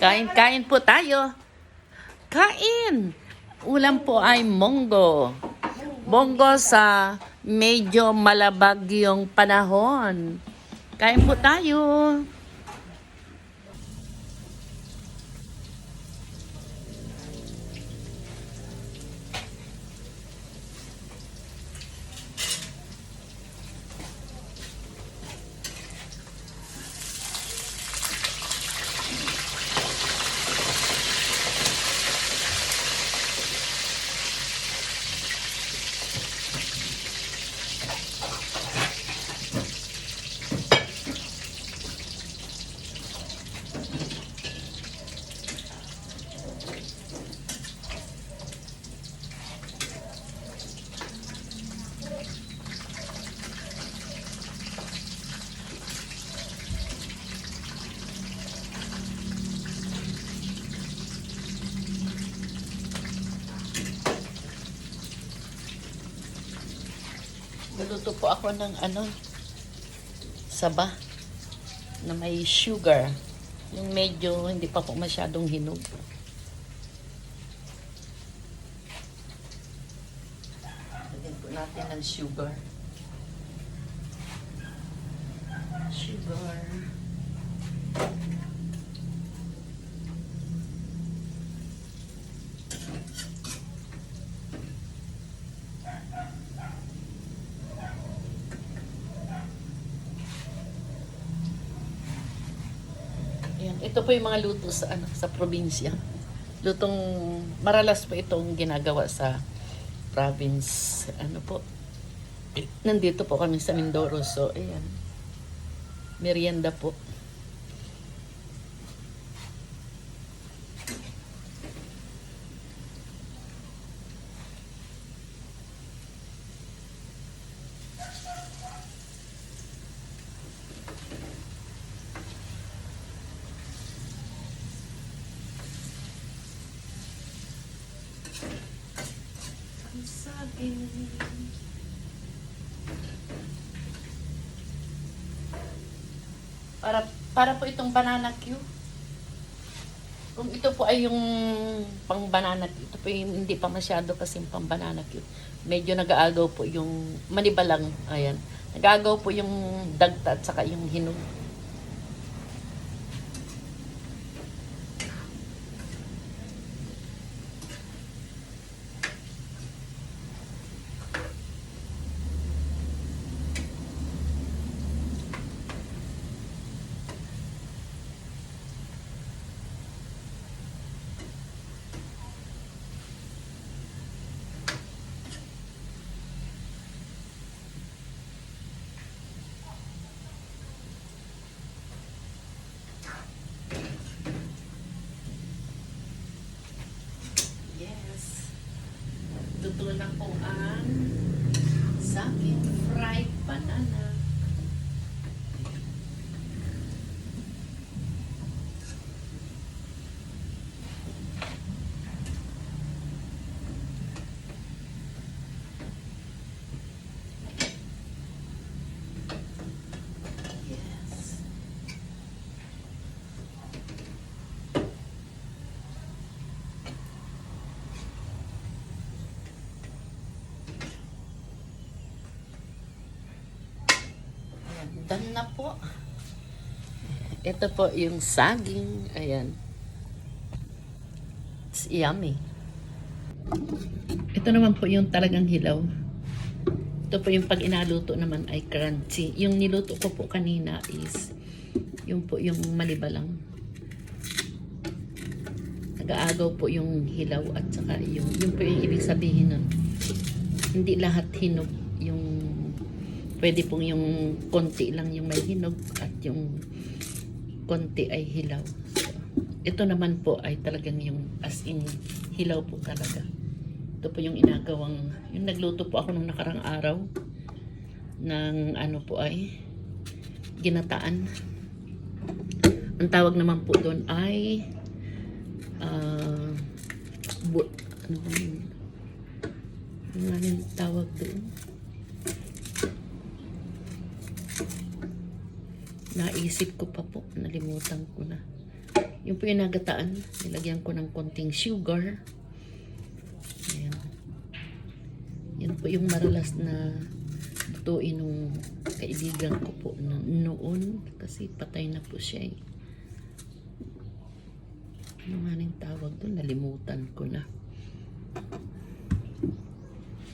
Kain-kain po tayo. Kain! Ulam po ay munggo. Munggo sa medyo malabag yung panahon. Kain po tayo. Luluto po ako ng saba na may sugar. Yung medyo hindi pa po masyadong hinog. Lagyan po natin ng sugar. Sugar. Ayan. Ito po yung mga luto sa probinsya. Lutong maralas po itong ginagawa sa province. Nandito po kami sa Mindoro. So, ayan. Merienda po. Para po itong banana Q. Kung ito po ay yung pang banana Q, ito po yung hindi pa masyado kasing pang banana Q. Medyo nag-aagaw po yung manibalang, ayan. Nag-aagaw po yung dagta at saka yung hinog. Luto na po ang saging fried banana. Yes. Done na po. Ito po yung saging. Ayan. It's yummy. Ito naman po yung talagang hilaw. Ito po yung pag inaluto naman ay crunchy. Yung niluto ko po kanina is yung po yung malibalang. Nag-aagaw po yung hilaw at saka yung po yung ibig sabihin nun. Hindi lahat hinog. Yung pwede pong yung konti lang yung may hinog at yung konti ay hilaw. So, ito naman po ay talagang yung as in hilaw po talaga. Ito po yung inagawang, yung nagluto po ako nung nakarang araw ng po ay ginataan. Ang tawag naman po doon ay ano yung tawag doon? Naisip ko pa po, nalimutan ko na. Yung po yung nagataan. Nilagyan ko ng konting sugar. Ayan. Yan po yung maralas na lutuin nung kaibigan ko po noon. Kasi patay na po siya eh. Ano nga nang tawag doon? Nalimutan ko na.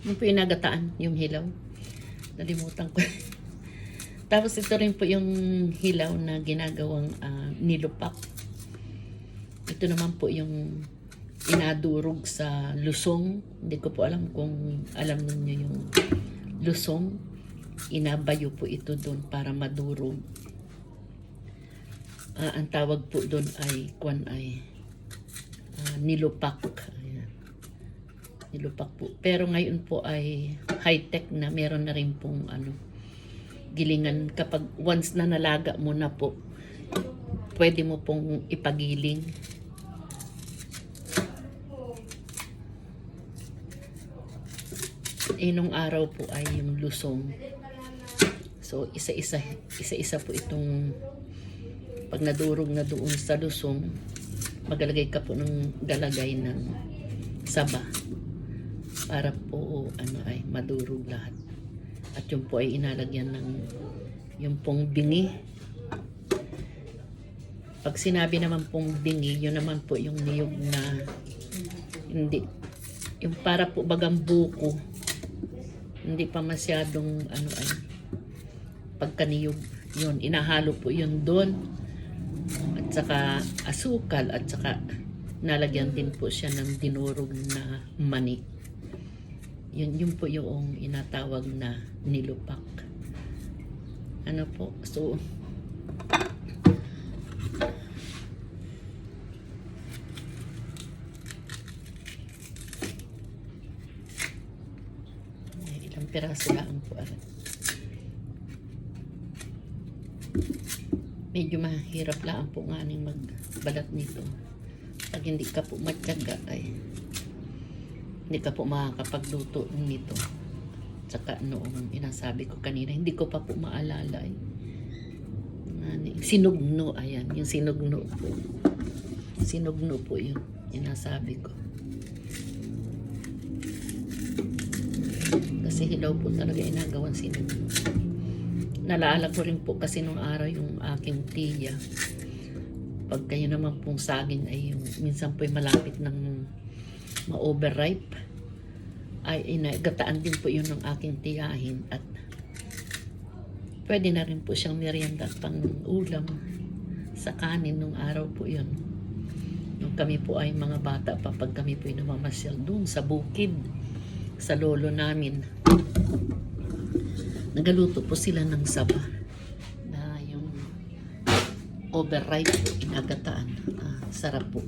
Yung po yung nagataan, yung hilaw. Nalimutan ko. Tapos ito rin po yung hilaw na ginagawang nilupak. Ito naman po yung inadurog sa lusong. Hindi ko po alam kung alam ninyo yung lusong. Inabayo po ito doon para madurog. Ang tawag po doon ay nilupak. Ayan. Nilupak po. Pero ngayon po ay high-tech na. Meron na rin pong gilingan. Kapag once na nalaga mo na po, pwede mo pong ipagiling. Nung araw po ay yung lusong. So, isa-isa po itong pag nadurog na doon sa lusong, magalagay ka po ng galagay ng saba para po ay madurog lahat. At yung po ay inalagyan ng yung pong bingi. Pag sinabi naman pong bingi, yun naman po yung niyog na hindi, yung para po bagang buko, hindi pa masyadong pagkaniyog, yun, inahalo po yun doon. At saka asukal, at saka nalagyan din po siya ng dinurog na mani. Yun po yung inatawag na nilupak. Ano po, so ilang piraso lang po. Medyo mahirap lang po nga ning magbalat nito. Pag hindi ka po matyaga ay hindi ka po makakapagluto nito. Tsaka noong inasabi ko kanina, hindi ko pa po maalala eh. Sinugno, ayan, yung sinugno po. Sinugno po yun, inasabi ko. Kasi hilaw po talaga inagawan sinugno. Nalaala ko rin po kasi nung araw yung aking tiya. Pag kayo naman pong saging ay yung, minsan po malapit ng ma-overripe, ay inagataan din po yun ng aking tiyahin. At pwede na rin po siyang merienda pang ulam sa kanin nung araw po yun. Nung kami po ay mga bata pa, pag kami po ay namamasyal doon sa bukid, sa lolo namin, nagaluto po sila ng saba na yung overripe po, inagataan. Sarap po.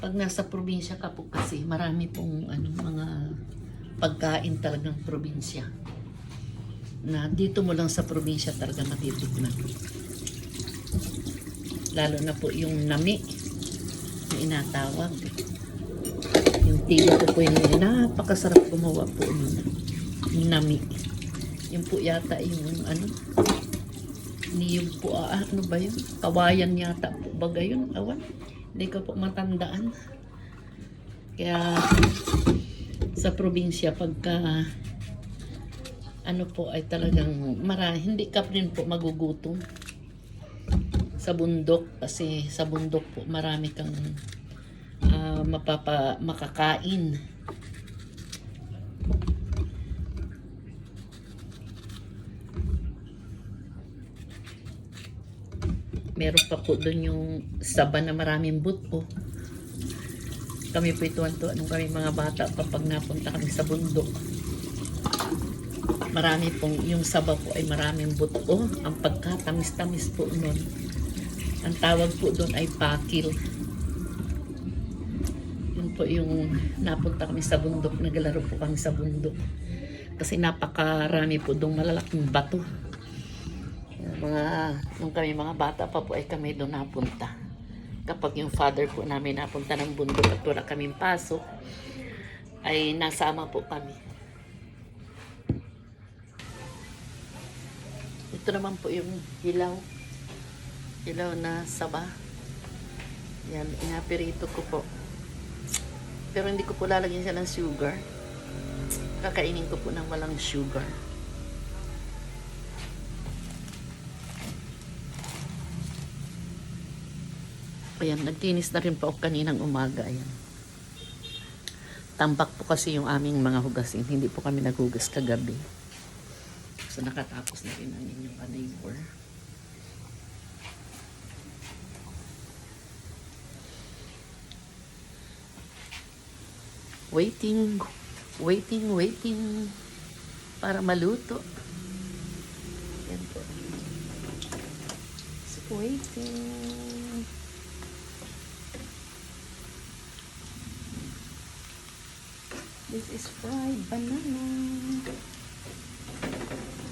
Pag nasa probinsya ka po kasi, marami pong mga pagkain talagang probinsya. Na dito mo lang sa probinsya talaga matitikman. Lalo na po yung nami na inatawag. Yung tiyo ko po yun, napakasarap gumawa po yung nami. Yung po yata yung niyog po, ano ba yun? Kawayan yata po, baga yun, awan. Hindi ko po matandaan. Kaya sa probinsya, pagka ano po ay talagang hindi ka rin po magugutom sa bundok. Kasi sa bundok po marami kang makakain. Meron pa po doon yung saba na maraming buto. Kami po ituwan-tuwa nung kami mga bata kapag napunta kami sa bundok. Marami pong, yung saba po ay maraming buto. Ang pagkatamis-tamis po nun. Ang tawag po doon ay pakil. Yun po yung napunta kami sa bundok, naglalaro po kami sa bundok. Kasi napakarami po doon malalaking bato. Nung kami mga bata pa po ay kami doon napunta. Kapag yung father po namin napunta ng bundok at wala kaming pasok, ay nasama po kami. Ito naman po yung hilaw. Hilaw na saba. Yan, inapirito ko po. Pero hindi ko po lalagyan siya ng sugar. Kakainin ko po ng walang sugar. Ayan, nagtinis na rin po ako kaninang umaga. Ayan. Tambak po kasi yung aming mga hugasin. Hindi po kami naghugas kagabi. So, nakatapos na rin ang inyong neighbor. Waiting, waiting, waiting para maluto. Yan po. So, waiting. This is fried banana.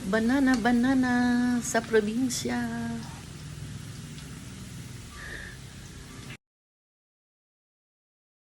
Banana, banana sa probinsya.